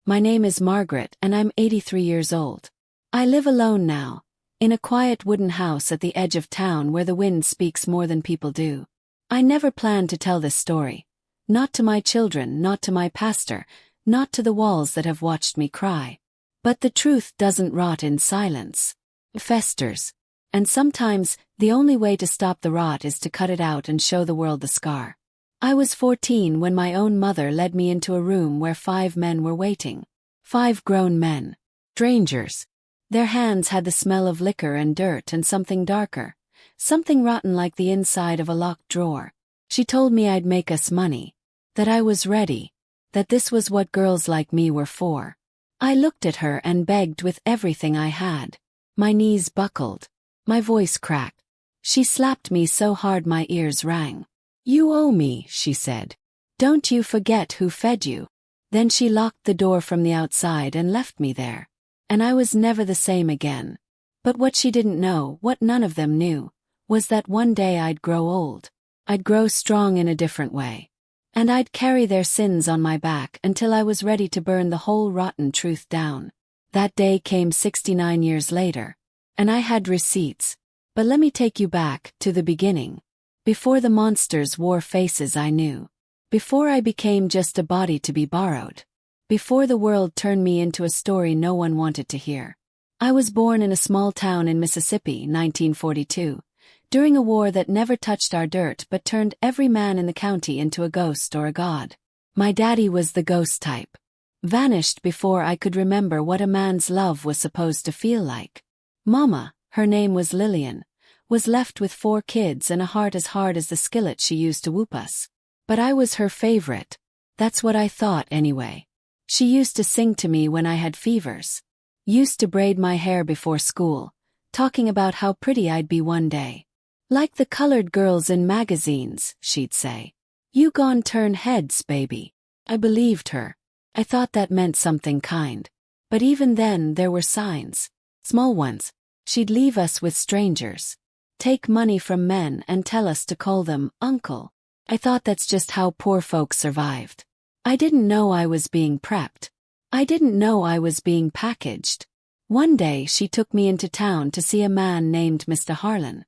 My name is Margaret and I'm 83 years old. I live alone now, in a quiet wooden house at the edge of town where the wind speaks more than people do. I never planned to tell this story. Not to my children, not to my pastor, not to the walls that have watched me cry. But the truth doesn't rot in silence. It festers. And sometimes, the only way to stop the rot is to cut it out and show the world the scar. I was 14 when my own mother led me into a room where 5 men were waiting. 5 grown men. Strangers. Their hands had the smell of liquor and dirt and something darker. Something rotten like the inside of a locked drawer. She told me I'd make us money. That I was ready. That this was what girls like me were for. I looked at her and begged with everything I had. My knees buckled. My voice cracked. She slapped me so hard my ears rang. "You owe me," she said. "Don't you forget who fed you." Then she locked the door from the outside and left me there. And I was never the same again. But what she didn't know, what none of them knew, was that one day I'd grow old. I'd grow strong in a different way. And I'd carry their sins on my back until I was ready to burn the whole rotten truth down. That day came 69 years later. And I had receipts. But let me take you back to the beginning. Before the monsters wore faces I knew. Before I became just a body to be borrowed. Before the world turned me into a story no one wanted to hear. I was born in a small town in Mississippi, 1942. During a war that never touched our dirt but turned every man in the county into a ghost or a god. My daddy was the ghost type. Vanished before I could remember what a man's love was supposed to feel like. Mama, her name was Lillian, was left with 4 kids and a heart as hard as the skillet she used to whoop us. But I was her favorite. That's what I thought anyway. She used to sing to me when I had fevers. Used to braid my hair before school, talking about how pretty I'd be one day. Like the colored girls in magazines, she'd say. "You gon' turn heads, baby." I believed her. I thought that meant something kind. But even then there were signs. Small ones. She'd leave us with strangers. Take money from men and tell us to call them uncle. I thought that's just how poor folks survived. I didn't know I was being prepped. I didn't know I was being packaged. One day she took me into town to see a man named Mr. Harlan.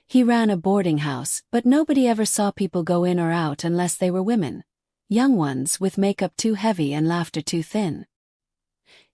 He ran a boarding house, but nobody ever saw people go in or out unless they were women. Young ones with makeup too heavy and laughter too thin.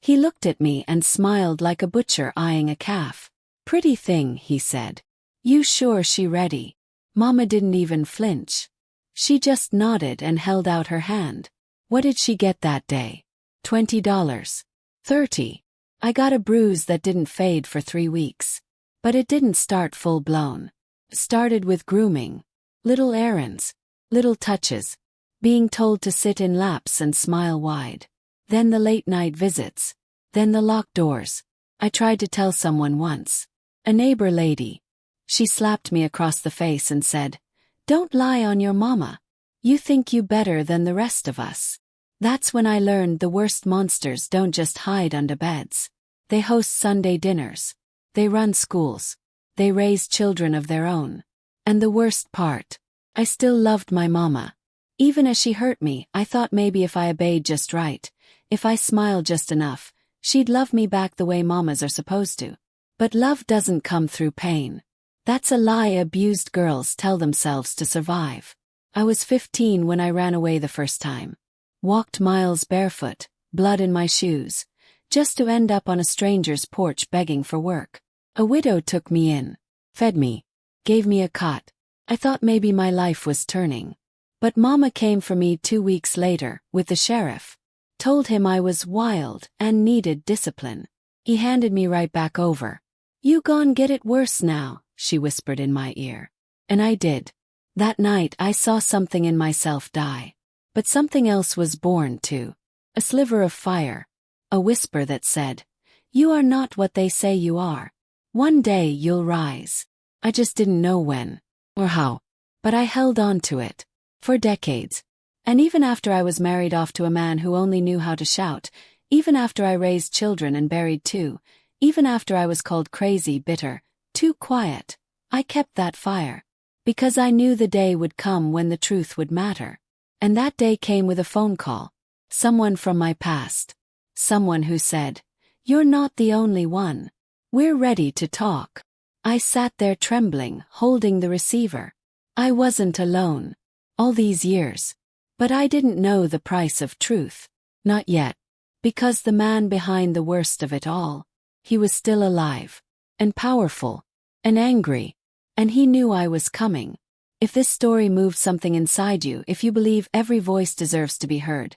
He looked at me and smiled like a butcher eyeing a calf. "Pretty thing," he said. "You sure she ready?" Mama didn't even flinch. She just nodded and held out her hand. What did she get that day? $20. 30. I got a bruise that didn't fade for 3 weeks. But it didn't start full-blown. It started with grooming. Little errands. Little touches. Being told to sit in laps and smile wide. Then the late-night visits. Then the locked doors. I tried to tell someone once. A neighbor lady. She slapped me across the face and said, "Don't lie on your mama. You think you better than the rest of us." That's when I learned the worst monsters don't just hide under beds. They host Sunday dinners. They run schools. They raise children of their own. And the worst part, I still loved my mama. Even as she hurt me, I thought maybe if I obeyed just right, if I smiled just enough, she'd love me back the way mamas are supposed to. But love doesn't come through pain. That's a lie abused girls tell themselves to survive. I was 15 when I ran away the first time. Walked miles barefoot, blood in my shoes, just to end up on a stranger's porch begging for work. A widow took me in, fed me, gave me a cot. I thought maybe my life was turning. But Mama came for me 2 weeks later, with the sheriff. Told him I was wild and needed discipline. He handed me right back over. "You gon' get it worse now," she whispered in my ear. And I did. That night I saw something in myself die. But something else was born too. A sliver of fire. A whisper that said, "You are not what they say you are. One day you'll rise." I just didn't know when. Or how. But I held on to it. For decades. And even after I was married off to a man who only knew how to shout, even after I raised children and buried 2, even after I was called crazy, bitter, too quiet, I kept that fire. Because I knew the day would come when the truth would matter. And that day came with a phone call. Someone from my past. Someone who said, "You're not the only one. We're ready to talk." I sat there trembling, holding the receiver. I wasn't alone. All these years. But I didn't know the price of truth. Not yet. Because the man behind the worst of it all, he was still alive. And powerful. And angry. And he knew I was coming. If this story moved something inside you, if you believe every voice deserves to be heard,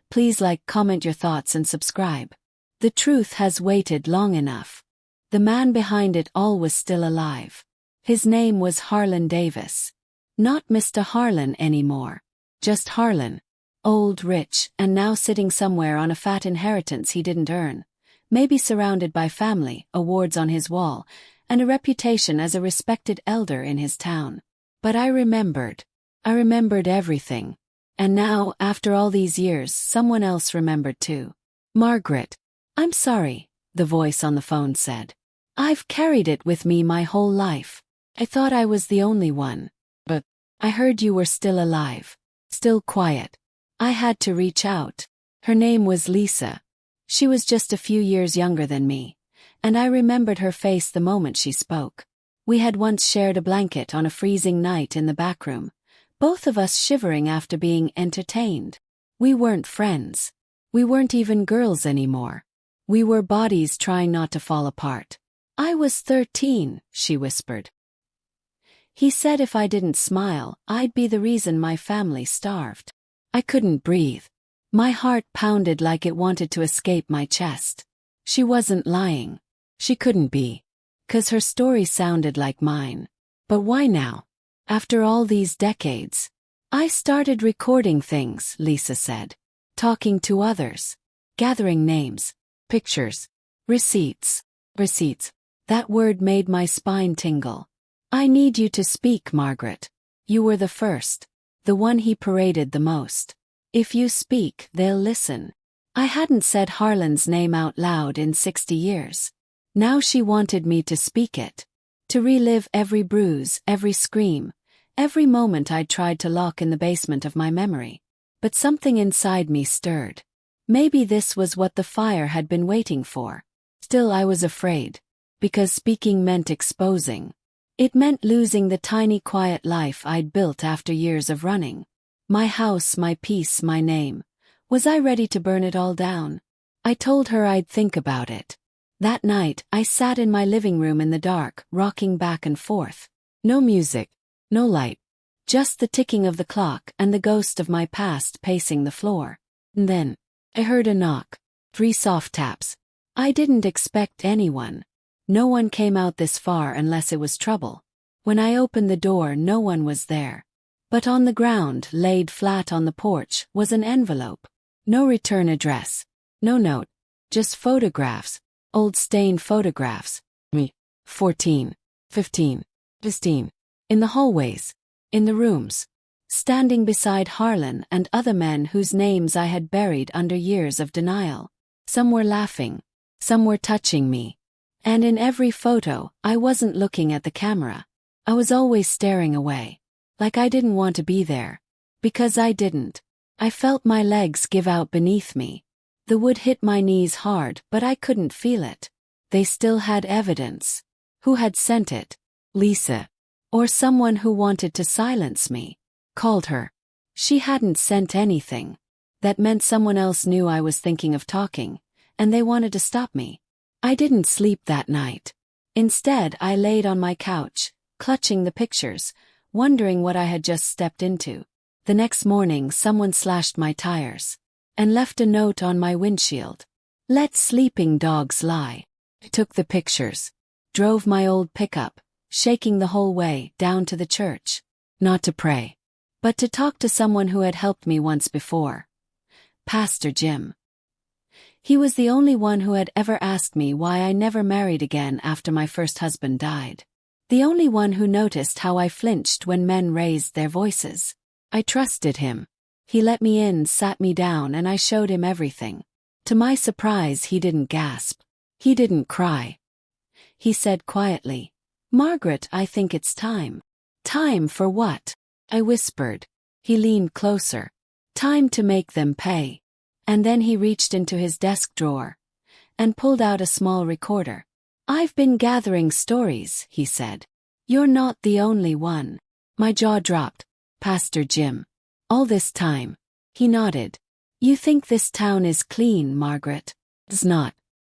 please like, comment your thoughts and subscribe. The truth has waited long enough. The man behind it all was still alive. His name was Harlan Davis. Not Mr. Harlan anymore. Just Harlan. Old, rich, and now sitting somewhere on a fat inheritance he didn't earn. Maybe surrounded by family, awards on his wall, and a reputation as a respected elder in his town. But I remembered. I remembered everything. And now, after all these years, someone else remembered too. "Margaret. I'm sorry," the voice on the phone said. "I've carried it with me my whole life. I thought I was the only one. But I heard you were still alive. Still quiet. I had to reach out." Her name was Lisa. She was just a few years younger than me, and I remembered her face the moment she spoke. We had once shared a blanket on a freezing night in the back room, both of us shivering after being entertained. We weren't friends. We weren't even girls anymore. We were bodies trying not to fall apart. "I was 13, she whispered. "He said if I didn't smile, I'd be the reason my family starved." I couldn't breathe. My heart pounded like it wanted to escape my chest. She wasn't lying. She couldn't be. 'Cause her story sounded like mine. But why now? After all these decades? "I started recording things," Lisa said. "Talking to others. Gathering names. Pictures. Receipts. Receipts." That word made my spine tingle. "I need you to speak, Margaret. You were the first. The one he paraded the most. If you speak, they'll listen." I hadn't said Harlan's name out loud in 60 years. Now she wanted me to speak it. To relive every bruise, every scream, every moment I'd tried to lock in the basement of my memory. But something inside me stirred. Maybe this was what the fire had been waiting for. Still I was afraid. Because speaking meant exposing. It meant losing the tiny quiet life I'd built after years of running. My house, my peace, my name. Was I ready to burn it all down? I told her I'd think about it. That night, I sat in my living room in the dark, rocking back and forth. No music. No light. Just the ticking of the clock and the ghost of my past pacing the floor. And then, I heard a knock. 3 soft taps. I didn't expect anyone. No one came out this far unless it was trouble. When I opened the door, no one was there. But on the ground, laid flat on the porch, was an envelope. No return address. No note. Just photographs. Old stained photographs. Me. 14. 15. 16. In the hallways. In the rooms. Standing beside Harlan and other men whose names I had buried under years of denial. Some were laughing. Some were touching me. And in every photo, I wasn't looking at the camera. I was always staring away. Like I didn't want to be there. Because I didn't. I felt my legs give out beneath me. The wood hit my knees hard, but I couldn't feel it. They still had evidence. Who had sent it? Lisa. Or someone who wanted to silence me. Called her. She hadn't sent anything. That meant someone else knew I was thinking of talking, and they wanted to stop me. I didn't sleep that night. Instead, I laid on my couch, clutching the pictures, wondering what I had just stepped into. The next morning, someone slashed my tires and left a note on my windshield. "Let sleeping dogs lie." I took the pictures, drove my old pickup, shaking the whole way down to the church. Not to pray, but to talk to someone who had helped me once before. Pastor Jim. He was the only one who had ever asked me why I never married again after my first husband died. The only one who noticed how I flinched when men raised their voices. I trusted him. He let me in, sat me down, and I showed him everything. To my surprise, he didn't gasp. He didn't cry. He said quietly, "Margaret, I think it's time." "Time for what?" I whispered. He leaned closer. "Time to make them pay." And then he reached into his desk drawer and pulled out a small recorder. "I've been gathering stories," he said. "You're not the only one." My jaw dropped. "Pastor Jim. All this time?" He nodded. "You think this town is clean, Margaret? It's not.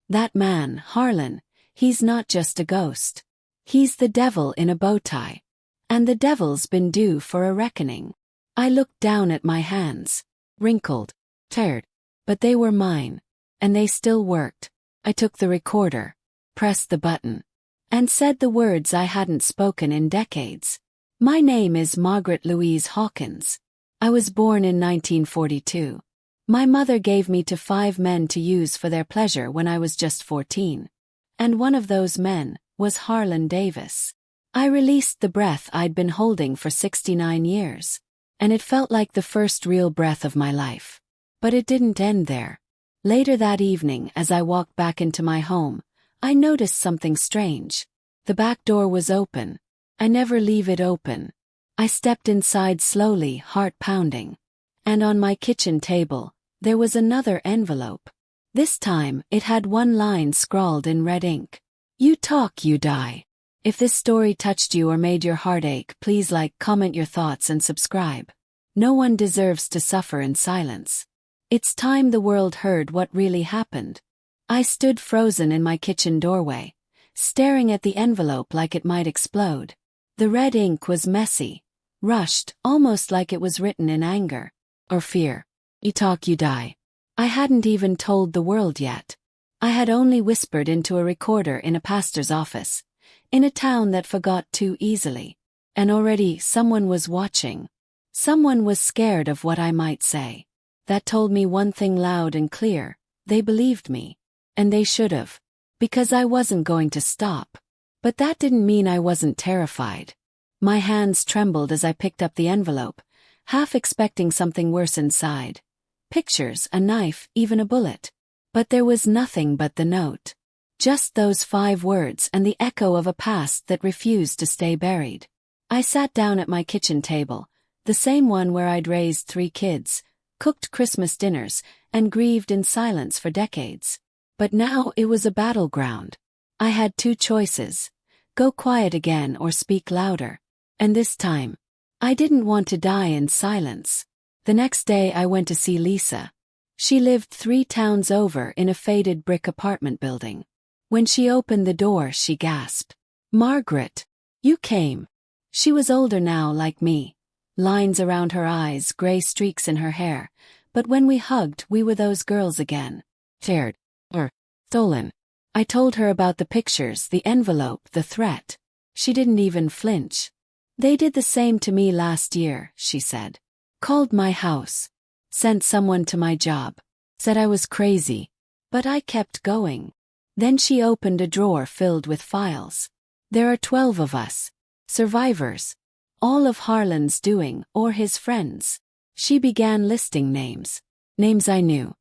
That man, Harlan, he's not just a ghost. He's the devil in a bow tie. And the devil's been due for a reckoning." I looked down at my hands. Wrinkled. Tired. But they were mine. And they still worked. I took the recorder, pressed the button, and said the words I hadn't spoken in decades. "My name is Margaret Louise Hawkins. I was born in 1942. My mother gave me to 5 men to use for their pleasure when I was just 14. And one of those men was Harlan Davis." I released the breath I'd been holding for 69 years. And it felt like the first real breath of my life. But it didn't end there. Later that evening, as I walked back into my home, I noticed something strange. The back door was open. I never leave it open. I stepped inside slowly, heart pounding. And on my kitchen table, there was another envelope. This time, it had one line scrawled in red ink. "You talk, you die." If this story touched you or made your heart ache, please like, comment your thoughts and subscribe. No one deserves to suffer in silence. It's time the world heard what really happened. I stood frozen in my kitchen doorway, staring at the envelope like it might explode. The red ink was messy, rushed, almost like it was written in anger. Or fear. "You talk, you die." I hadn't even told the world yet. I had only whispered into a recorder in a pastor's office, in a town that forgot too easily. And already someone was watching. Someone was scared of what I might say. That told me one thing loud and clear: they believed me. And they should have. Because I wasn't going to stop. But that didn't mean I wasn't terrified. My hands trembled as I picked up the envelope, half expecting something worse inside. Pictures, a knife, even a bullet. But there was nothing but the note. Just those 5 words and the echo of a past that refused to stay buried. I sat down at my kitchen table, the same one where I'd raised 3 kids, cooked Christmas dinners, and grieved in silence for decades. But now it was a battleground. I had 2 choices: go quiet again or speak louder. And this time, I didn't want to die in silence. The next day I went to see Lisa. She lived 3 towns over in a faded brick apartment building. When she opened the door, she gasped. "Margaret, you came." She was older now, like me. Lines around her eyes, gray streaks in her hair. But when we hugged, we were those girls again. Shared. Or stolen. I told her about the pictures, the envelope, the threat. She didn't even flinch. "They did the same to me last year," she said. "Called my house. Sent someone to my job. Said I was crazy. But I kept going." Then she opened a drawer filled with files. "There are 12 of us. Survivors. All of Harlan's doing, or his friends." She began listing names. Names I knew.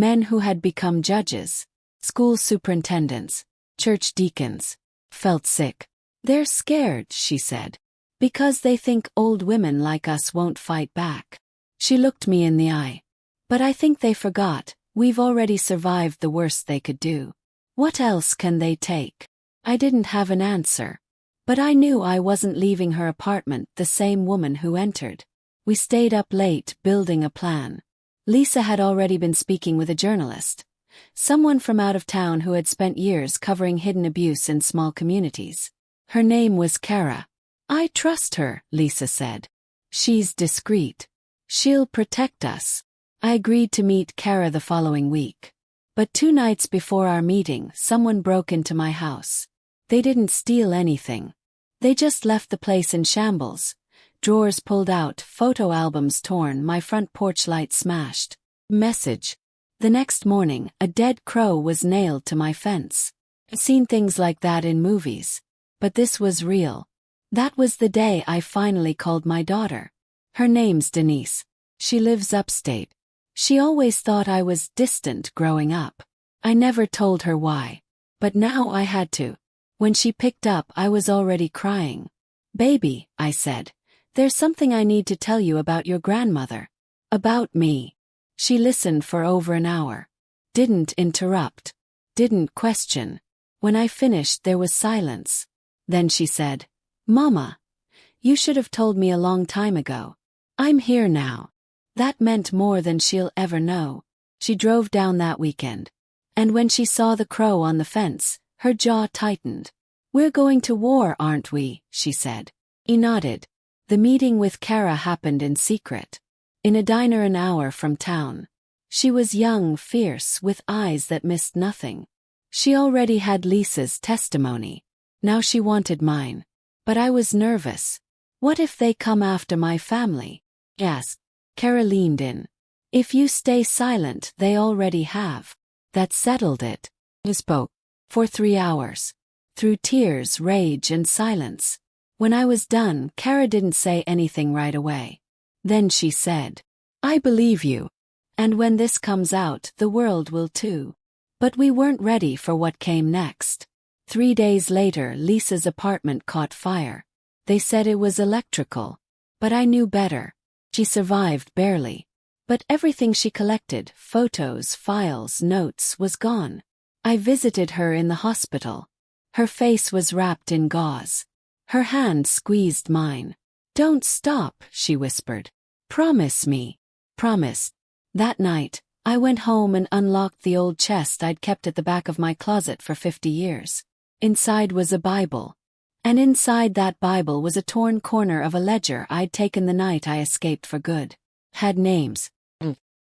Men who had become judges. School superintendents. Church deacons. Felt sick. "They're scared," she said. "Because they think old women like us won't fight back." She looked me in the eye. "But I think they forgot, we've already survived the worst they could do. What else can they take?" I didn't have an answer. But I knew I wasn't leaving her apartment the same woman who entered. We stayed up late building a plan. Lisa had already been speaking with a journalist. Someone from out of town who had spent years covering hidden abuse in small communities. Her name was Kara. "I trust her," Lisa said. "She's discreet. She'll protect us." I agreed to meet Kara the following week. But 2 nights before our meeting, someone broke into my house. They didn't steal anything. They just left the place in shambles. Drawers pulled out, photo albums torn, my front porch light smashed. Message. The next morning, a dead crow was nailed to my fence. I've seen things like that in movies. But this was real. That was the day I finally called my daughter. Her name's Denise. She lives upstate. She always thought I was distant growing up. I never told her why. But now I had to. When she picked up, I was already crying. "Baby," I said, "there's something I need to tell you about your grandmother." "About me?" She listened for over an hour. Didn't interrupt. Didn't question. When I finished, there was silence. Then she said, "Mama, you should have told me a long time ago. I'm here now." That meant more than she'll ever know. She drove down that weekend. And when she saw the crow on the fence, her jaw tightened. "We're going to war, aren't we?" she said. He nodded. The meeting with Kara happened in secret. In a diner an hour from town. She was young, fierce, with eyes that missed nothing. She already had Lisa's testimony. Now she wanted mine. But I was nervous. What if they come after my family? Yes. Kara leaned in. "If you stay silent, they already have." That settled it. He spoke. For 3 hours. Through tears, rage, and silence. When I was done, Kara didn't say anything right away. Then she said, "I believe you. And when this comes out, the world will too." But we weren't ready for what came next. 3 days later, Lisa's apartment caught fire. They said it was electrical. But I knew better. She survived barely. But everything she collected, photos, files, notes, was gone. I visited her in the hospital. Her face was wrapped in gauze. Her hand squeezed mine. "Don't stop," she whispered. "Promise me." Promised. That night, I went home and unlocked the old chest I'd kept at the back of my closet for 50 years. Inside was a Bible. And inside that Bible was a torn corner of a ledger I'd taken the night I escaped for good. Had names.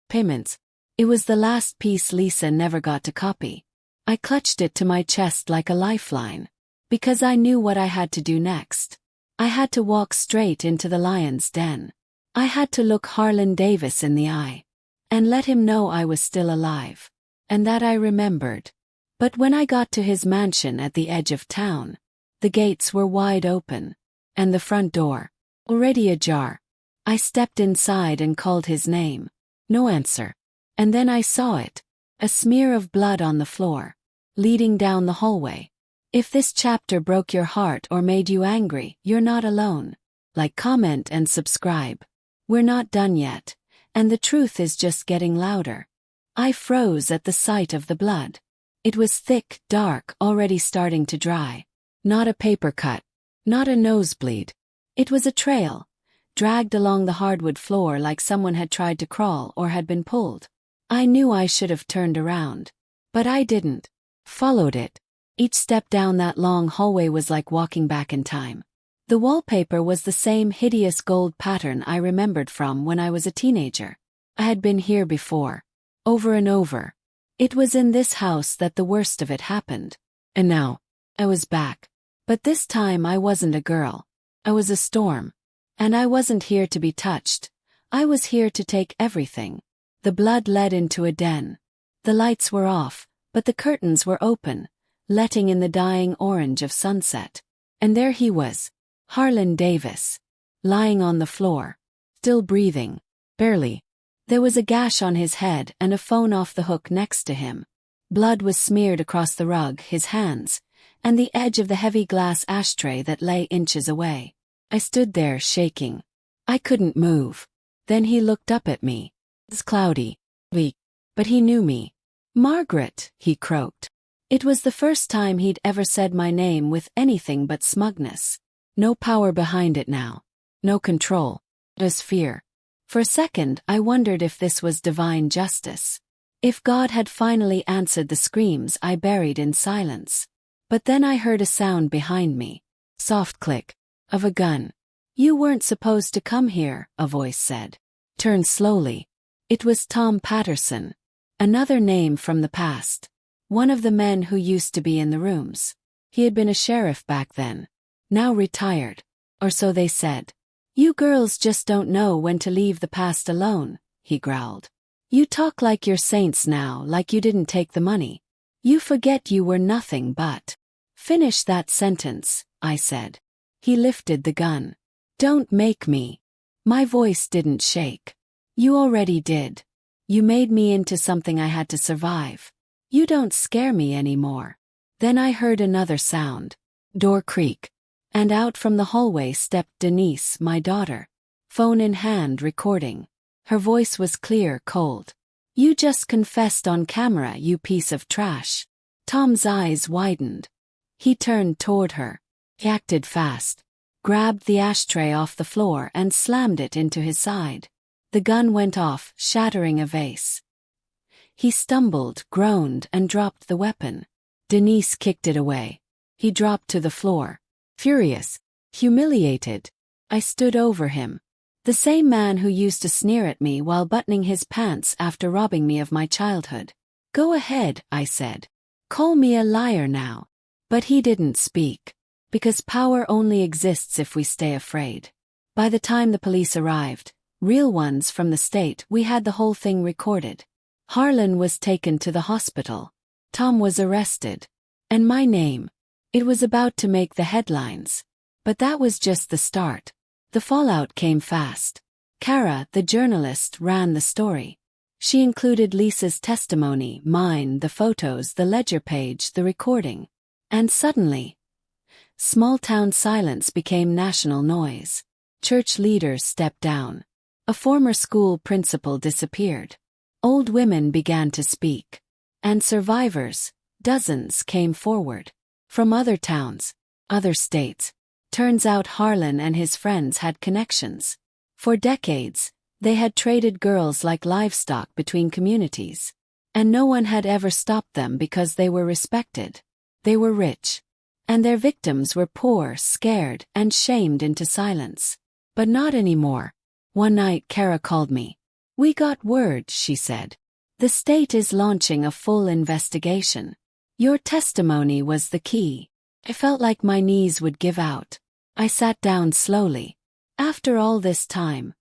Payments. It was the last piece Lisa never got to copy. I clutched it to my chest like a lifeline. Because I knew what I had to do next. I had to walk straight into the lion's den. I had to look Harlan Davis in the eye. And let him know I was still alive. And that I remembered. But when I got to his mansion at the edge of town, the gates were wide open. And the front door, already ajar. I stepped inside and called his name. No answer. And then I saw it. A smear of blood on the floor. Leading down the hallway. If this chapter broke your heart or made you angry, you're not alone. Like, comment, and subscribe. We're not done yet. And the truth is just getting louder. I froze at the sight of the blood. It was thick, dark, already starting to dry. Not a paper cut. Not a nosebleed. It was a trail. Dragged along the hardwood floor like someone had tried to crawl or had been pulled. I knew I should have turned around. But I didn't. Followed it. Each step down that long hallway was like walking back in time. The wallpaper was the same hideous gold pattern I remembered from when I was a teenager. I had been here before. Over and over. It was in this house that the worst of it happened. And now, I was back. But this time I wasn't a girl. I was a storm. And I wasn't here to be touched. I was here to take everything. The blood led into a den. The lights were off, but the curtains were open, letting in the dying orange of sunset. And there he was, Harlan Davis, lying on the floor, still breathing, barely. There was a gash on his head and a phone off the hook next to him. Blood was smeared across the rug, his hands, and the edge of the heavy glass ashtray that lay inches away. I stood there shaking. I couldn't move. Then he looked up at me. It was cloudy, weak, but he knew me. "Margaret," he croaked. It was the first time he'd ever said my name with anything but smugness. No power behind it now. No control. Just fear. For a second, I wondered if this was divine justice. If God had finally answered the screams I buried in silence. But then I heard a sound behind me. Soft click. Of a gun. "You weren't supposed to come here," a voice said. Turned slowly. It was Tom Patterson. Another name from the past. One of the men who used to be in the rooms. He had been a sheriff back then. Now retired. Or so they said. "You girls just don't know when to leave the past alone," he growled. "You talk like you're saints now, like you didn't take the money. You forget you were nothing but." "Finish that sentence," I said. He lifted the gun. "Don't make me." My voice didn't shake. "You already did. You made me into something I had to survive. You don't scare me anymore." Then I heard another sound. Door creak. And out from the hallway stepped Denise, my daughter. Phone in hand, recording. Her voice was clear, cold. You just confessed on camera, you piece of trash. Tom's eyes widened. He turned toward her. He acted fast, grabbed the ashtray off the floor and slammed it into his side. The gun went off, shattering a vase. He stumbled, groaned, and dropped the weapon. Denise kicked it away. He dropped to the floor. Furious, humiliated. I stood over him. The same man who used to sneer at me while buttoning his pants after robbing me of my childhood. Go ahead, I said. Call me a liar now. But he didn't speak. Because power only exists if we stay afraid. By the time the police arrived, real ones from the state, we had the whole thing recorded. Harlan was taken to the hospital. Tom was arrested. And my name. It was about to make the headlines. But that was just the start. The fallout came fast. Kara, the journalist, ran the story. She included Lisa's testimony, mine, the photos, the ledger page, the recording. And suddenly, small-town silence became national noise. Church leaders stepped down. A former school principal disappeared. Old women began to speak. And survivors, dozens, came forward. From other towns, other states. Turns out Harlan and his friends had connections. For decades, they had traded girls like livestock between communities. And no one had ever stopped them because they were respected. They were rich. And their victims were poor, scared, and shamed into silence. But not anymore. One night Kara called me. We got word, she said. The state is launching a full investigation. Your testimony was the key. I felt like my knees would give out. I sat down slowly. After all this time,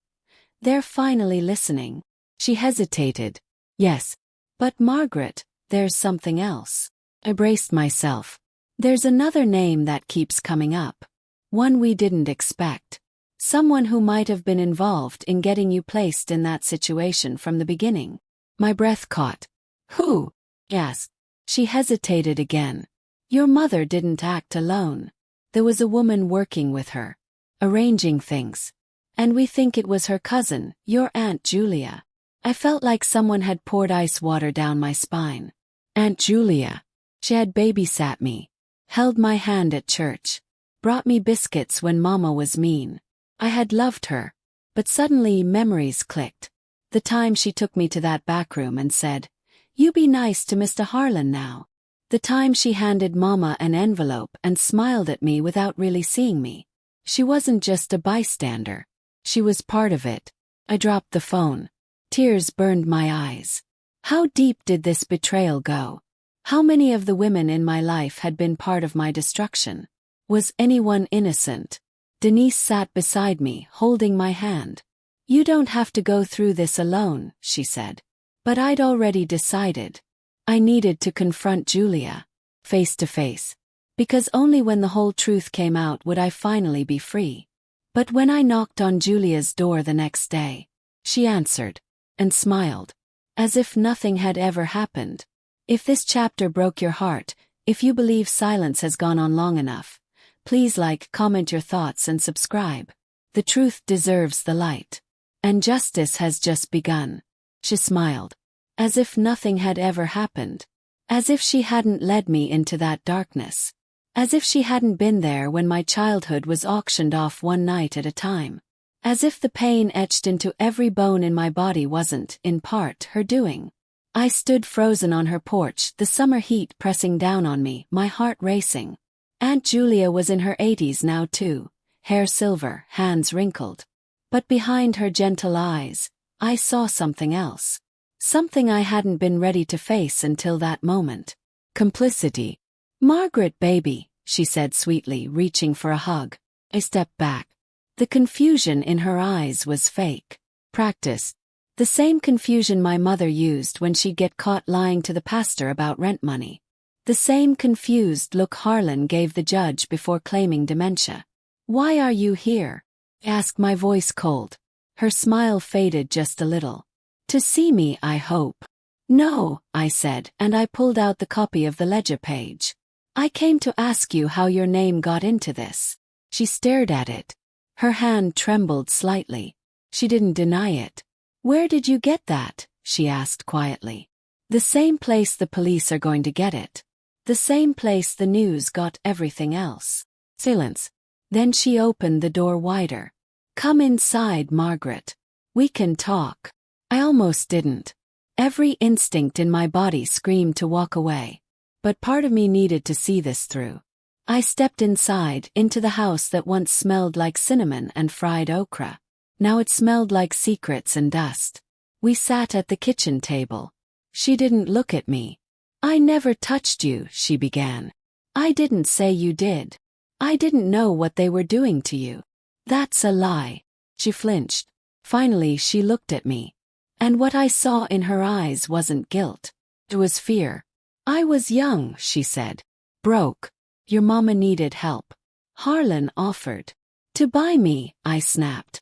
they're finally listening. She hesitated. Yes. But Margaret, there's something else. I braced myself. There's another name that keeps coming up. One we didn't expect. Someone who might have been involved in getting you placed in that situation from the beginning. My breath caught. Who? I asked. She hesitated again. Your mother didn't act alone. There was a woman working with her, arranging things. And we think it was her cousin, your Aunt Julia. I felt like someone had poured ice water down my spine. Aunt Julia. She had babysat me, held my hand at church, brought me biscuits when Mama was mean. I had loved her. But suddenly memories clicked. The time she took me to that back room and said, "You be nice to Mr. Harlan now." The time she handed Mama an envelope and smiled at me without really seeing me. She wasn't just a bystander. She was part of it. I dropped the phone. Tears burned my eyes. How deep did this betrayal go? How many of the women in my life had been part of my destruction? Was anyone innocent? Denise sat beside me, holding my hand. You don't have to go through this alone, she said. But I'd already decided. I needed to confront Julia, face to face. Because only when the whole truth came out would I finally be free. But when I knocked on Julia's door the next day, she answered, and smiled, as if nothing had ever happened. If this chapter broke your heart, if you believe silence has gone on long enough, please like, comment your thoughts and subscribe. The truth deserves the light. And justice has just begun. She smiled. As if nothing had ever happened. As if she hadn't led me into that darkness. As if she hadn't been there when my childhood was auctioned off one night at a time. As if the pain etched into every bone in my body wasn't, in part, her doing. I stood frozen on her porch, the summer heat pressing down on me, my heart racing. Aunt Julia was in her 80s now too, hair silver, hands wrinkled. But behind her gentle eyes, I saw something else. Something I hadn't been ready to face until that moment. Complicity. Margaret, baby, she said sweetly, reaching for a hug. I stepped back. The confusion in her eyes was fake. Practiced. The same confusion my mother used when she'd get caught lying to the pastor about rent money. The same confused look Harlan gave the judge before claiming dementia. Why are you here? Asked, my voice cold. Her smile faded just a little. To see me, I hope. No, I said, and I pulled out the copy of the ledger page. I came to ask you how your name got into this. She stared at it. Her hand trembled slightly. She didn't deny it. Where did you get that? she asked quietly. The same place the police are going to get it. The same place the news got everything else. Silence. Then she opened the door wider. Come inside, Margaret. We can talk. I almost didn't. Every instinct in my body screamed to walk away. But part of me needed to see this through. I stepped inside, into the house that once smelled like cinnamon and fried okra. Now it smelled like secrets and dust. We sat at the kitchen table. She didn't look at me. I never touched you, she began. I didn't say you did. I didn't know what they were doing to you. That's a lie. She flinched. Finally she looked at me. And what I saw in her eyes wasn't guilt. It was fear. I was young, she said. Broke. Your mama needed help. Harlan offered. To buy me, I snapped.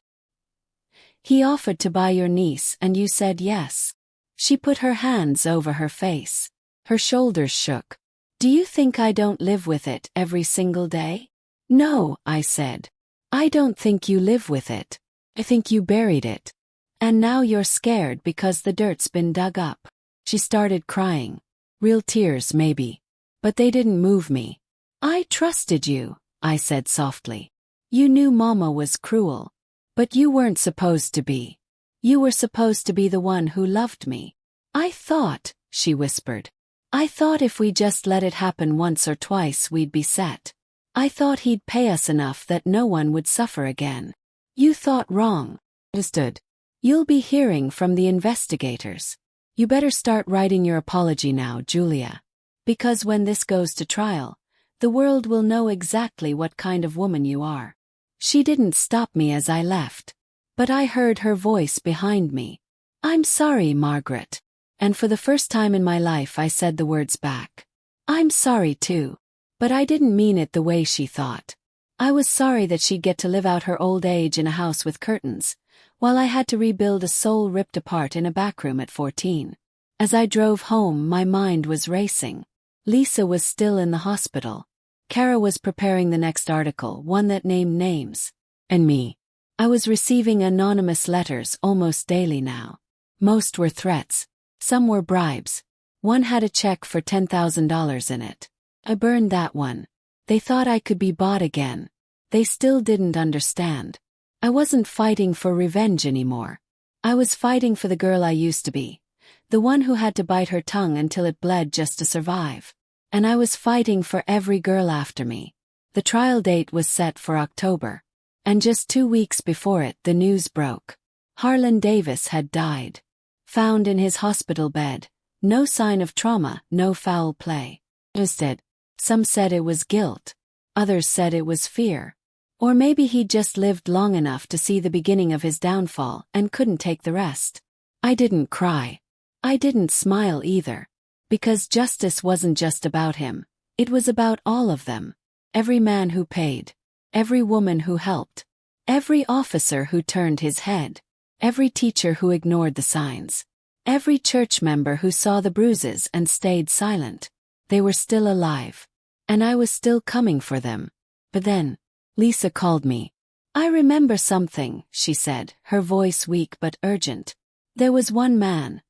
He offered to buy your niece and you said yes. She put her hands over her face. Her shoulders shook. Do you think I don't live with it every single day? No, I said. I don't think you live with it. I think you buried it. And now you're scared because the dirt's been dug up. She started crying. Real tears, maybe. But they didn't move me. I trusted you, I said softly. You knew Mama was cruel. But you weren't supposed to be. You were supposed to be the one who loved me. I thought, she whispered. I thought if we just let it happen once or twice we'd be set. I thought he'd pay us enough that no one would suffer again. You thought wrong. Understood. You'll be hearing from the investigators. You better start writing your apology now, Julia. Because when this goes to trial, the world will know exactly what kind of woman you are. She didn't stop me as I left. But I heard her voice behind me. I'm sorry, Margaret. And for the first time in my life I said the words back. I'm sorry too. But I didn't mean it the way she thought. I was sorry that she'd get to live out her old age in a house with curtains, while I had to rebuild a soul ripped apart in a backroom at 14. As I drove home, my mind was racing. Lisa was still in the hospital. Kara was preparing the next article, one that named names. And me. I was receiving anonymous letters almost daily now. Most were threats. Some were bribes. One had a check for $10,000 in it. I burned that one. They thought I could be bought again. They still didn't understand. I wasn't fighting for revenge anymore. I was fighting for the girl I used to be. The one who had to bite her tongue until it bled just to survive. And I was fighting for every girl after me. The trial date was set for October. And just 2 weeks before it, the news broke. Harlan Davis had died. Found in his hospital bed. No sign of trauma, no foul play. Instead, some said it was guilt. Others said it was fear. Or maybe he'd just lived long enough to see the beginning of his downfall and couldn't take the rest. I didn't cry. I didn't smile either. Because justice wasn't just about him. It was about all of them. Every man who paid. Every woman who helped. Every officer who turned his head. Every teacher who ignored the signs. Every church member who saw the bruises and stayed silent. They were still alive. And I was still coming for them. But then, Lisa called me. I remember something, she said, her voice weak but urgent. There was one man.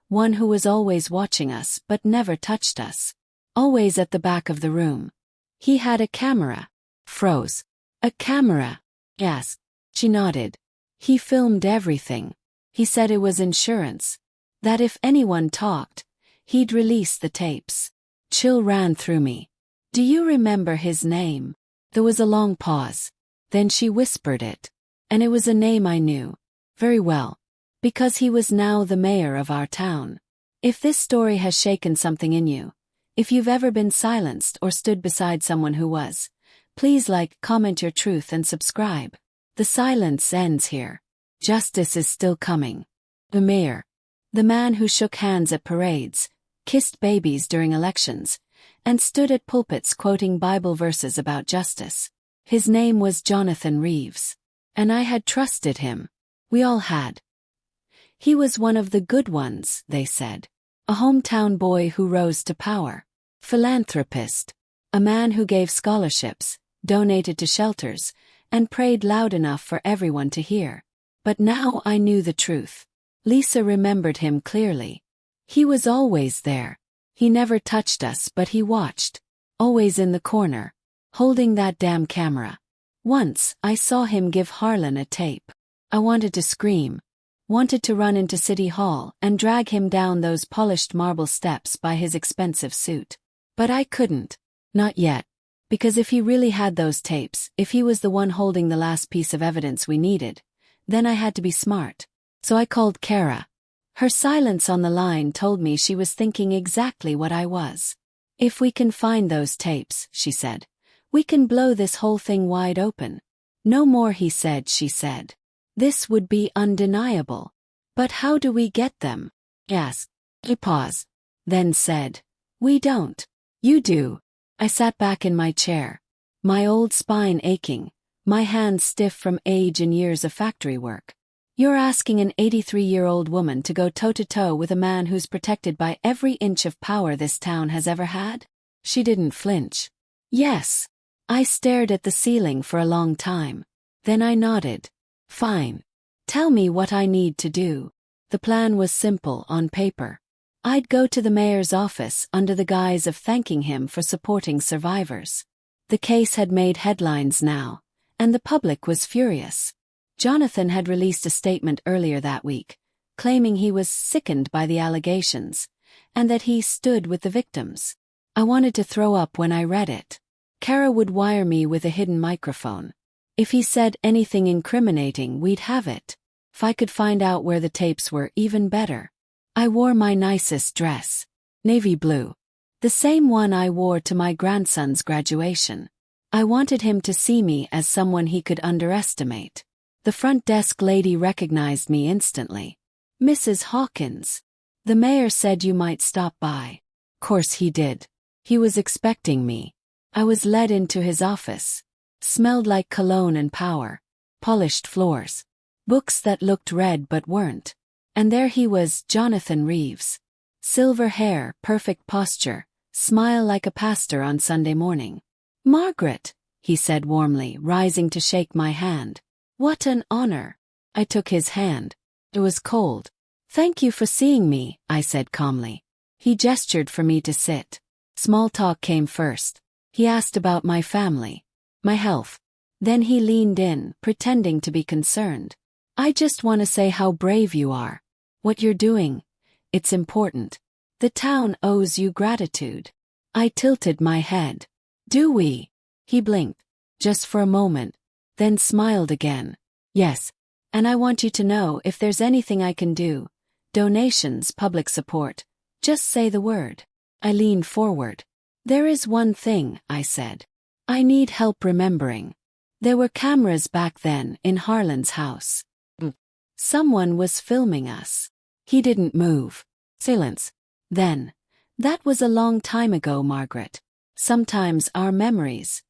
One who was always watching us but never touched us. Always at the back of the room. He had a camera. Froze. A camera. Yes. She nodded. He filmed everything. He said it was insurance. That if anyone talked, he'd release the tapes. Chill ran through me. Do you remember his name? There was a long pause. Then she whispered it. And it was a name I knew. Very well. Because he was now the mayor of our town. If this story has shaken something in you, if you've ever been silenced or stood beside someone who was, please like, comment your truth and subscribe. The silence ends here. Justice is still coming. The mayor. The man who shook hands at parades, kissed babies during elections, and stood at pulpits quoting Bible verses about justice. His name was Jonathan Reeves. And I had trusted him. We all had. He was one of the good ones, they said. A hometown boy who rose to power. Philanthropist. A man who gave scholarships, donated to shelters, and prayed loud enough for everyone to hear. But now I knew the truth. Lisa remembered him clearly. He was always there. He never touched us, but he watched. Always in the corner, holding that damn camera. Once, I saw him give Harlan a tape. I wanted to scream. Wanted to run into City Hall and drag him down those polished marble steps by his expensive suit. But I couldn't. Not yet. Because if he really had those tapes, if he was the one holding the last piece of evidence we needed, then I had to be smart. So I called Kara. Her silence on the line told me she was thinking exactly what I was. If we can find those tapes, she said, we can blow this whole thing wide open. No more, he said, she said. This would be undeniable. But how do we get them? Asked. He paused. Then said, we don't. You do. I sat back in my chair. My old spine aching, my hands stiff from age and years of factory work. You're asking an 83-year-old woman to go toe-to-toe with a man who's protected by every inch of power this town has ever had? She didn't flinch. Yes. I stared at the ceiling for a long time. Then I nodded. Fine. Tell me what I need to do. The plan was simple on paper. I'd go to the mayor's office under the guise of thanking him for supporting survivors. The case had made headlines now, and the public was furious. Jonathan had released a statement earlier that week, claiming he was sickened by the allegations, and that he stood with the victims. I wanted to throw up when I read it. Kara would wire me with a hidden microphone. If he said anything incriminating, we'd have it. If I could find out where the tapes were, even better. I wore my nicest dress. Navy blue. The same one I wore to my grandson's graduation. I wanted him to see me as someone he could underestimate. The front desk lady recognized me instantly. Mrs. Hawkins. The mayor said you might stop by. Course he did. He was expecting me. I was led into his office. Smelled like cologne and power. Polished floors. Books that looked read but weren't. And there he was, Jonathan Reeves. Silver hair, perfect posture, smile like a pastor on Sunday morning. Margaret, he said warmly, rising to shake my hand. What an honor. I took his hand. It was cold. Thank you for seeing me, I said calmly. He gestured for me to sit. Small talk came first. He asked about my family. My health. Then he leaned in, pretending to be concerned. I just want to say how brave you are. What you're doing. It's important. The town owes you gratitude. I tilted my head. Do we? He blinked. Just for a moment. Then smiled again. Yes. And I want you to know if there's anything I can do. Donations, public support. Just say the word. I leaned forward. There is one thing, I said. I need help remembering. There were cameras back then in Harlan's house. Someone was filming us. He didn't move. Silence. Then. That was a long time ago, Margaret. Sometimes our memories.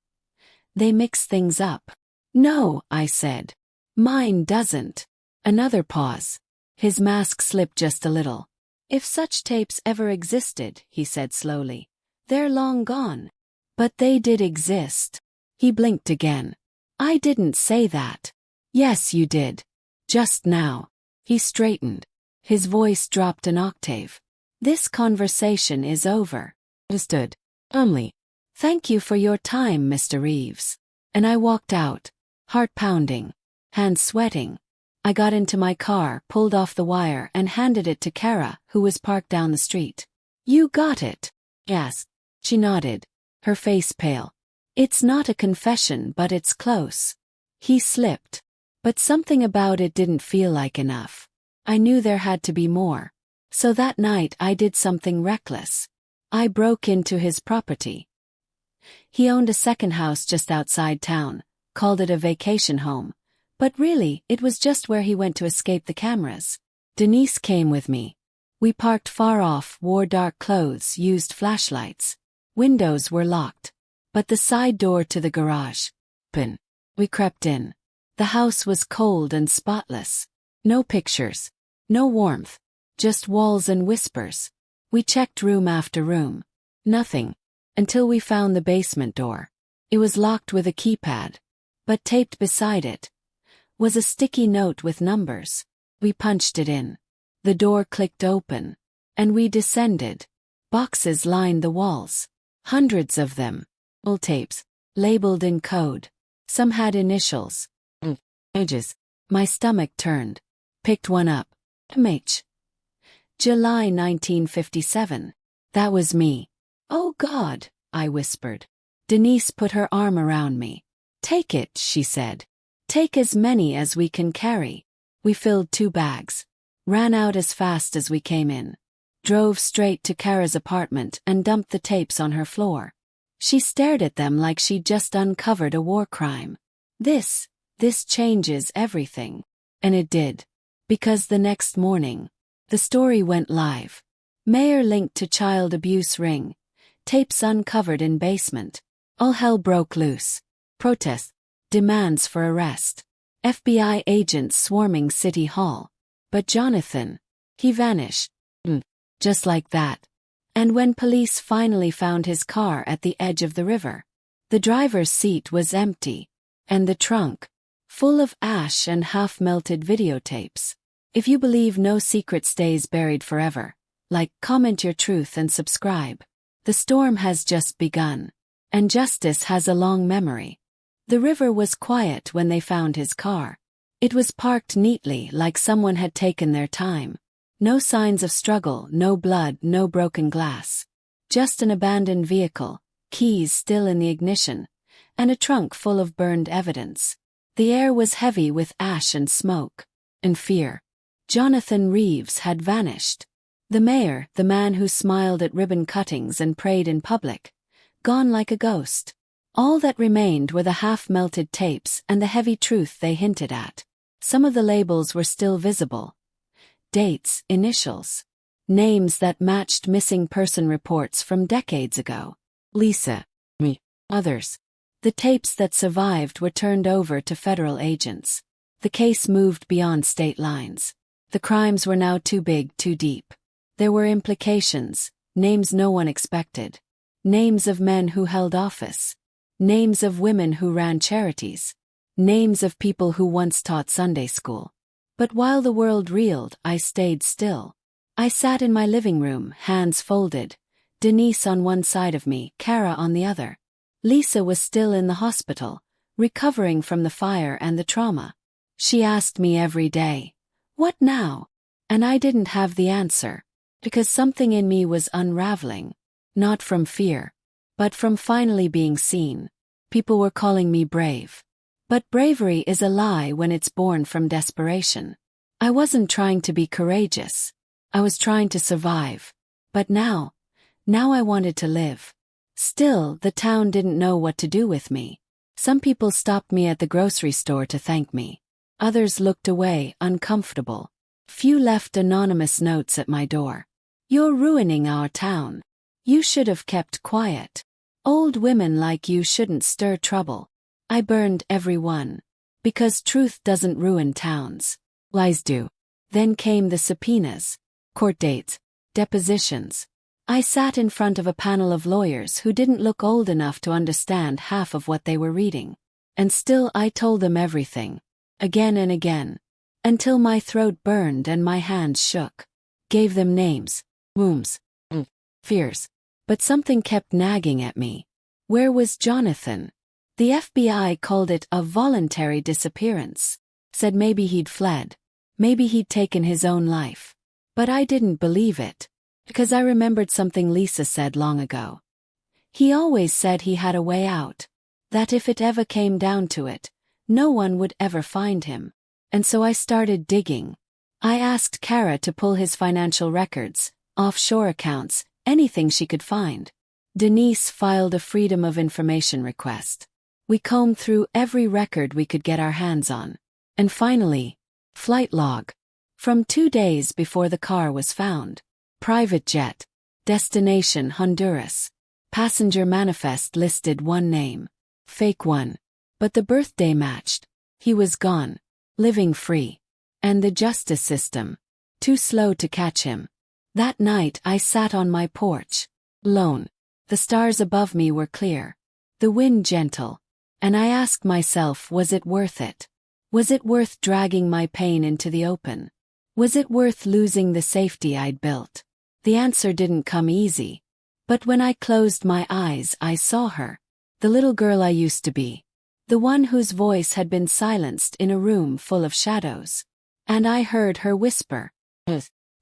They mix things up. No, I said. Mine doesn't. Another pause. His mask slipped just a little. If such tapes ever existed, he said slowly, they're long gone. But they did exist. He blinked again. I didn't say that. Yes, you did. Just now. He straightened. His voice dropped an octave. This conversation is over. Understood. Only. Thank you for your time, Mr. Reeves. And I walked out. Heart pounding. Hands sweating. I got into my car, pulled off the wire and handed it to Kara, who was parked down the street. You got it? Yes. She nodded. Her face pale. It's not a confession, but it's close. He slipped. But something about it didn't feel like enough. I knew there had to be more. So that night I did something reckless. I broke into his property. He owned a second house just outside town, called it a vacation home. But really, it was just where he went to escape the cameras. Denise came with me. We parked far off, wore dark clothes, used flashlights. Windows were locked. But the side door to the garage. Open. We crept in. The house was cold and spotless. No pictures. No warmth. Just walls and whispers. We checked room after room. Nothing. Until we found the basement door. It was locked with a keypad. But taped beside it was a sticky note with numbers. We punched it in. The door clicked open, and we descended. Boxes lined the walls. Hundreds of them. Old tapes, labeled in code. Some had initials. Ages. My stomach turned. Picked one up. MH. July 1957. That was me. Oh God, I whispered. Denise put her arm around me. Take it, she said. Take as many as we can carry. We filled 2 bags. Ran out as fast as we came in. Drove straight to Kara's apartment and dumped the tapes on her floor. She stared at them like she'd just uncovered a war crime. This changes everything. And it did. Because the next morning, the story went live. Mayor linked to child abuse ring. Tapes uncovered in basement. All hell broke loose. Protests. Demands for arrest. FBI agents swarming City Hall. But Jonathan, he vanished. Just like that. And when police finally found his car at the edge of the river, the driver's seat was empty. And the trunk, full of ash and half-melted videotapes. If you believe no secret stays buried forever, like, comment your truth and subscribe. The storm has just begun. And justice has a long memory. The river was quiet when they found his car. It was parked neatly like someone had taken their time. No signs of struggle, no blood, no broken glass. Just an abandoned vehicle, keys still in the ignition, and a trunk full of burned evidence. The air was heavy with ash and smoke. And fear. Jonathan Reeves had vanished. The mayor, the man who smiled at ribbon cuttings and prayed in public, gone like a ghost. All that remained were the half-melted tapes and the heavy truth they hinted at. Some of the labels were still visible. Dates, initials. Names that matched missing person reports from decades ago. Lisa. Me. Others. The tapes that survived were turned over to federal agents. The case moved beyond state lines. The crimes were now too big, too deep. There were implications, names no one expected. Names of men who held office. Names of women who ran charities. Names of people who once taught Sunday school. But while the world reeled, I stayed still. I sat in my living room, hands folded. Denise on one side of me, Kara on the other. Lisa was still in the hospital, recovering from the fire and the trauma. She asked me every day, "What now?" And I didn't have the answer. Because something in me was unraveling. Not from fear, but from finally being seen. People were calling me brave. But bravery is a lie when it's born from desperation. I wasn't trying to be courageous. I was trying to survive. But now I wanted to live. Still, the town didn't know what to do with me. Some people stopped me at the grocery store to thank me. Others looked away, uncomfortable. Few left anonymous notes at my door. "You're ruining our town. You should have kept quiet. Old women like you shouldn't stir trouble." I burned every one. Because truth doesn't ruin towns. Lies do. Then came the subpoenas. Court dates. Depositions. I sat in front of a panel of lawyers who didn't look old enough to understand half of what they were reading. And still I told them everything. Again and again. Until my throat burned and my hands shook. Gave them names. Wombs. Fears. But something kept nagging at me. Where was Jonathan? The FBI called it a voluntary disappearance. Said maybe he'd fled. Maybe he'd taken his own life. But I didn't believe it. Because I remembered something Lisa said long ago. He always said he had a way out. That if it ever came down to it, no one would ever find him. And so I started digging. I asked Kara to pull his financial records, offshore accounts, anything she could find. Denise filed a Freedom of Information request. We combed through every record we could get our hands on. And finally, flight log. From 2 days before the car was found. Private jet. Destination Honduras. Passenger manifest listed one name. Fake one. But the birthday matched. He was gone. Living free. And the justice system. Too slow to catch him. That night I sat on my porch. Alone. The stars above me were clear. The wind gentle. And I asked myself, was it worth it? Was it worth dragging my pain into the open? Was it worth losing the safety I'd built? The answer didn't come easy. But when I closed my eyes, I saw her. The little girl I used to be. The one whose voice had been silenced in a room full of shadows. And I heard her whisper,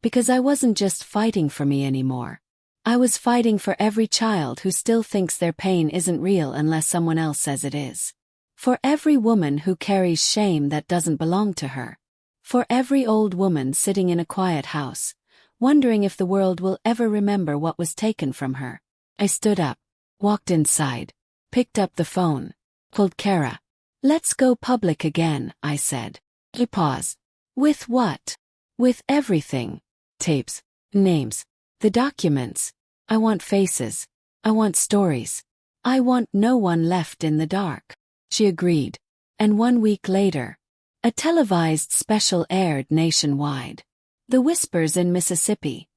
because I wasn't just fighting for me anymore. I was fighting for every child who still thinks their pain isn't real unless someone else says it is. For every woman who carries shame that doesn't belong to her. For every old woman sitting in a quiet house, wondering if the world will ever remember what was taken from her. I stood up, walked inside, picked up the phone, called Kara. "Let's go public again," I said. He paused. "With what?" "With everything. Tapes, names, the documents. I want faces. I want stories. I want no one left in the dark." She agreed. And 1 week later, a televised special aired nationwide. The Whispers in Mississippi.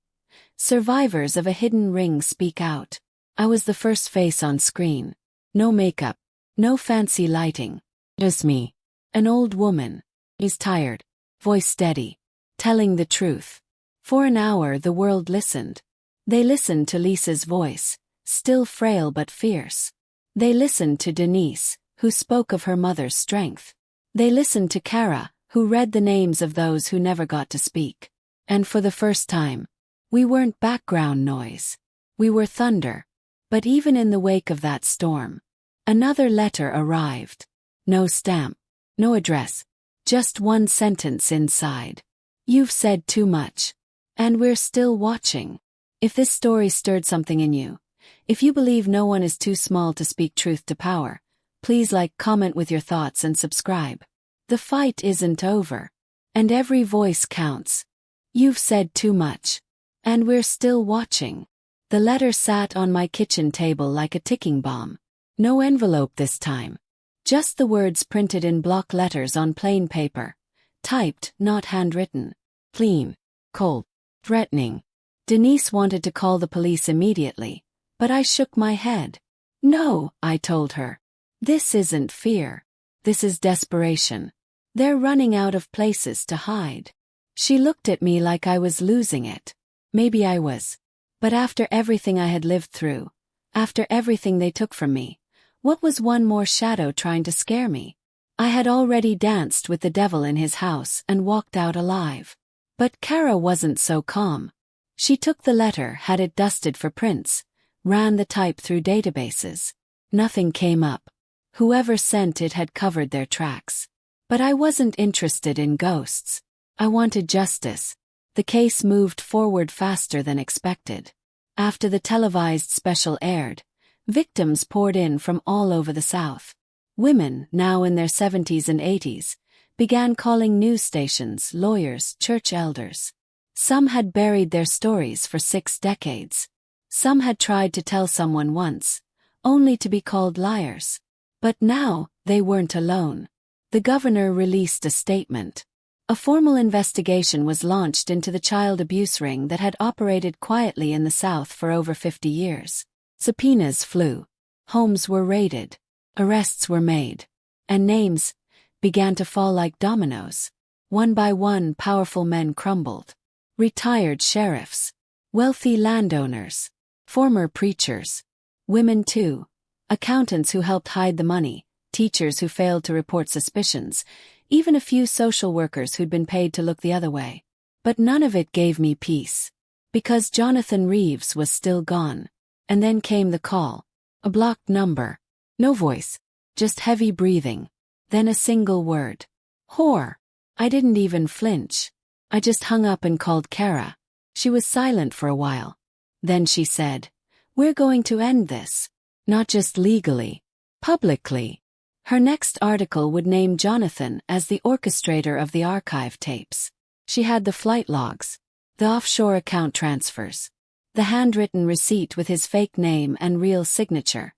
Survivors of a hidden ring speak out. I was the first face on screen. No makeup. No fancy lighting. Just me. An old woman. Is tired. Voice steady. Telling the truth. For an hour the world listened. They listened to Lisa's voice, still frail but fierce. They listened to Denise, who spoke of her mother's strength. They listened to Kara, who read the names of those who never got to speak. And for the first time, we weren't background noise. We were thunder. But even in the wake of that storm, another letter arrived. No stamp. No address. Just one sentence inside. "You've said too much. And we're still watching." If this story stirred something in you, if you believe no one is too small to speak truth to power, please like, comment with your thoughts and subscribe. The fight isn't over. And every voice counts. You've said too much. And we're still watching. The letter sat on my kitchen table like a ticking bomb. No envelope this time. Just the words printed in block letters on plain paper. Typed, not handwritten. Clean. Cold. Threatening. Denise wanted to call the police immediately, but I shook my head. "No," I told her. "This isn't fear. This is desperation. They're running out of places to hide." She looked at me like I was losing it. Maybe I was. But after everything I had lived through, after everything they took from me, what was one more shadow trying to scare me? I had already danced with the devil in his house and walked out alive. But Kara wasn't so calm. She took the letter, had it dusted for prints, ran the type through databases. Nothing came up. Whoever sent it had covered their tracks. But I wasn't interested in ghosts. I wanted justice. The case moved forward faster than expected. After the televised special aired, victims poured in from all over the South. Women, now in their 70s and 80s, began calling news stations, lawyers, church elders. Some had buried their stories for 6 decades. Some had tried to tell someone once, only to be called liars. But now, they weren't alone. The governor released a statement. A formal investigation was launched into the child abuse ring that had operated quietly in the South for over 50 years. Subpoenas flew. Homes were raided. Arrests were made. And names began to fall like dominoes. One by one, powerful men crumbled. Retired sheriffs. Wealthy landowners. Former preachers. Women too. Accountants who helped hide the money. Teachers who failed to report suspicions. Even a few social workers who'd been paid to look the other way. But none of it gave me peace. Because Jonathan Reeves was still gone. And then came the call. A blocked number. No voice. Just heavy breathing. Then a single word. "Whore." I didn't even flinch. I just hung up and called Kara. She was silent for a while. Then she said, "We're going to end this. Not just legally. Publicly." Her next article would name Jonathan as the orchestrator of the archive tapes. She had the flight logs, the offshore account transfers, the handwritten receipt with his fake name and real signature,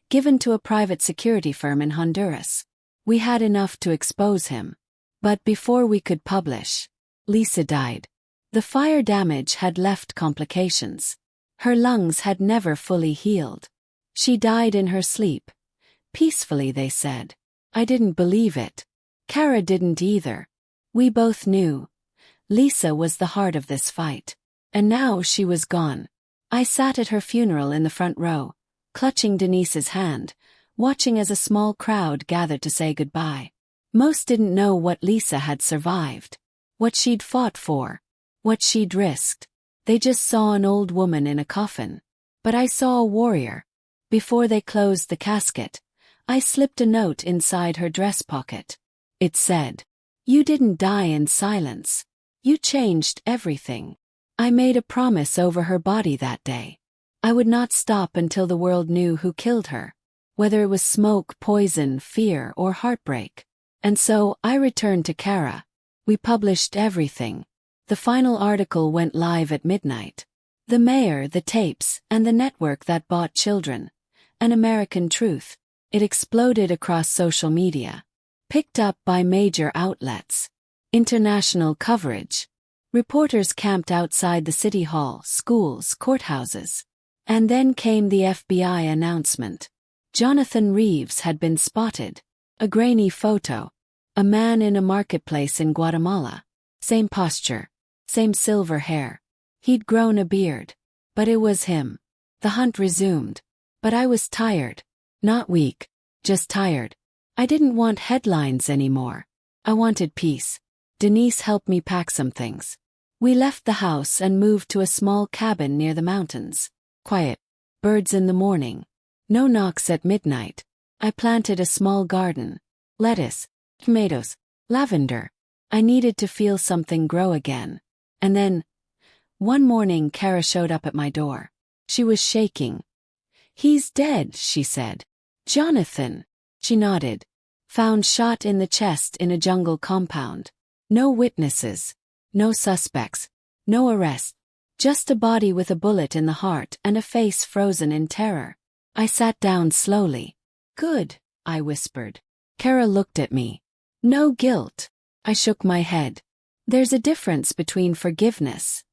given to a private security firm in Honduras. We had enough to expose him. But before we could publish, Lisa died. The fire damage had left complications. Her lungs had never fully healed. She died in her sleep. Peacefully, they said. I didn't believe it. Kara didn't either. We both knew. Lisa was the heart of this fight. And now she was gone. I sat at her funeral in the front row, clutching Denise's hand, watching as a small crowd gathered to say goodbye. Most didn't know what Lisa had survived, what she'd fought for, what she'd risked. They just saw an old woman in a coffin. But I saw a warrior. Before they closed the casket, I slipped a note inside her dress pocket. It said, "You didn't die in silence. You changed everything." I made a promise over her body that day. I would not stop until the world knew who killed her, whether it was smoke, poison, fear, or heartbreak. And so I returned to Kara. We published everything. The final article went live at midnight. The mayor, the tapes, and the network that bought children. An American truth. It exploded across social media. Picked up by major outlets. International coverage. Reporters camped outside the city hall, schools, courthouses. And then came the FBI announcement. Jonathan Reeves had been spotted. A grainy photo. A man in a marketplace in Guatemala. Same posture. Same silver hair. He'd grown a beard. But it was him. The hunt resumed. But I was tired. Not weak. Just tired. I didn't want headlines anymore. I wanted peace. Denise helped me pack some things. We left the house and moved to a small cabin near the mountains. Quiet. Birds in the morning. No knocks at midnight. I planted a small garden. Lettuce. Tomatoes. Lavender. I needed to feel something grow again. And then, one morning Kara showed up at my door. She was shaking. "He's dead," she said. "Jonathan." She nodded. "Found shot in the chest in a jungle compound. No witnesses. No suspects. No arrest. Just a body with a bullet in the heart and a face frozen in terror." I sat down slowly. "Good," I whispered. Kara looked at me. "No guilt." I shook my head. "There's a difference between forgiveness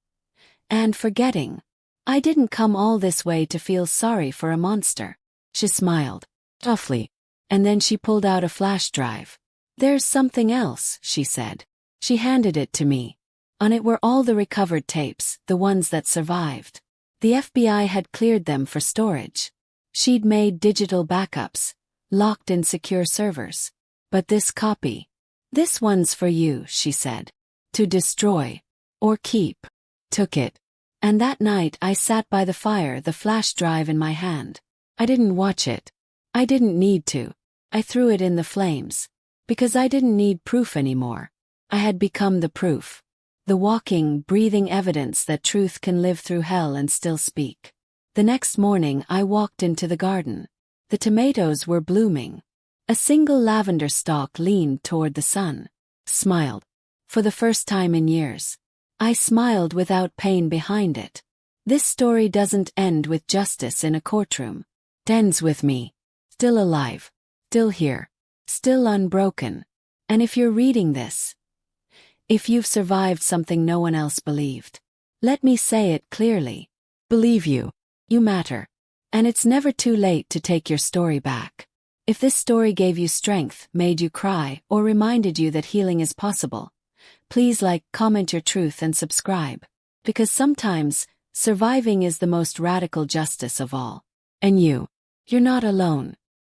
and forgetting. I didn't come all this way to feel sorry for a monster." She smiled. Softly. And then she pulled out a flash drive. "There's something else," she said. She handed it to me. On it were all the recovered tapes, the ones that survived. The FBI had cleared them for storage. She'd made digital backups, locked in secure servers. "But this copy, this one's for you," she said. "To destroy. Or keep." Took it. And that night I sat by the fire, the flash drive in my hand. I didn't watch it. I didn't need to. I threw it in the flames. Because I didn't need proof anymore. I had become the proof. The walking, breathing evidence that truth can live through hell and still speak. The next morning I walked into the garden. The tomatoes were blooming. A single lavender stalk leaned toward the sun. Smiled. For the first time in years. I smiled without pain behind it. This story doesn't end with justice in a courtroom. It ends with me. Still alive. Still here. Still unbroken. And if you're reading this, if you've survived something no one else believed, let me say it clearly. Believe you. You matter. And it's never too late to take your story back. If this story gave you strength, made you cry, or reminded you that healing is possible, please like, comment your truth and subscribe. Because sometimes, surviving is the most radical justice of all. And you're not alone.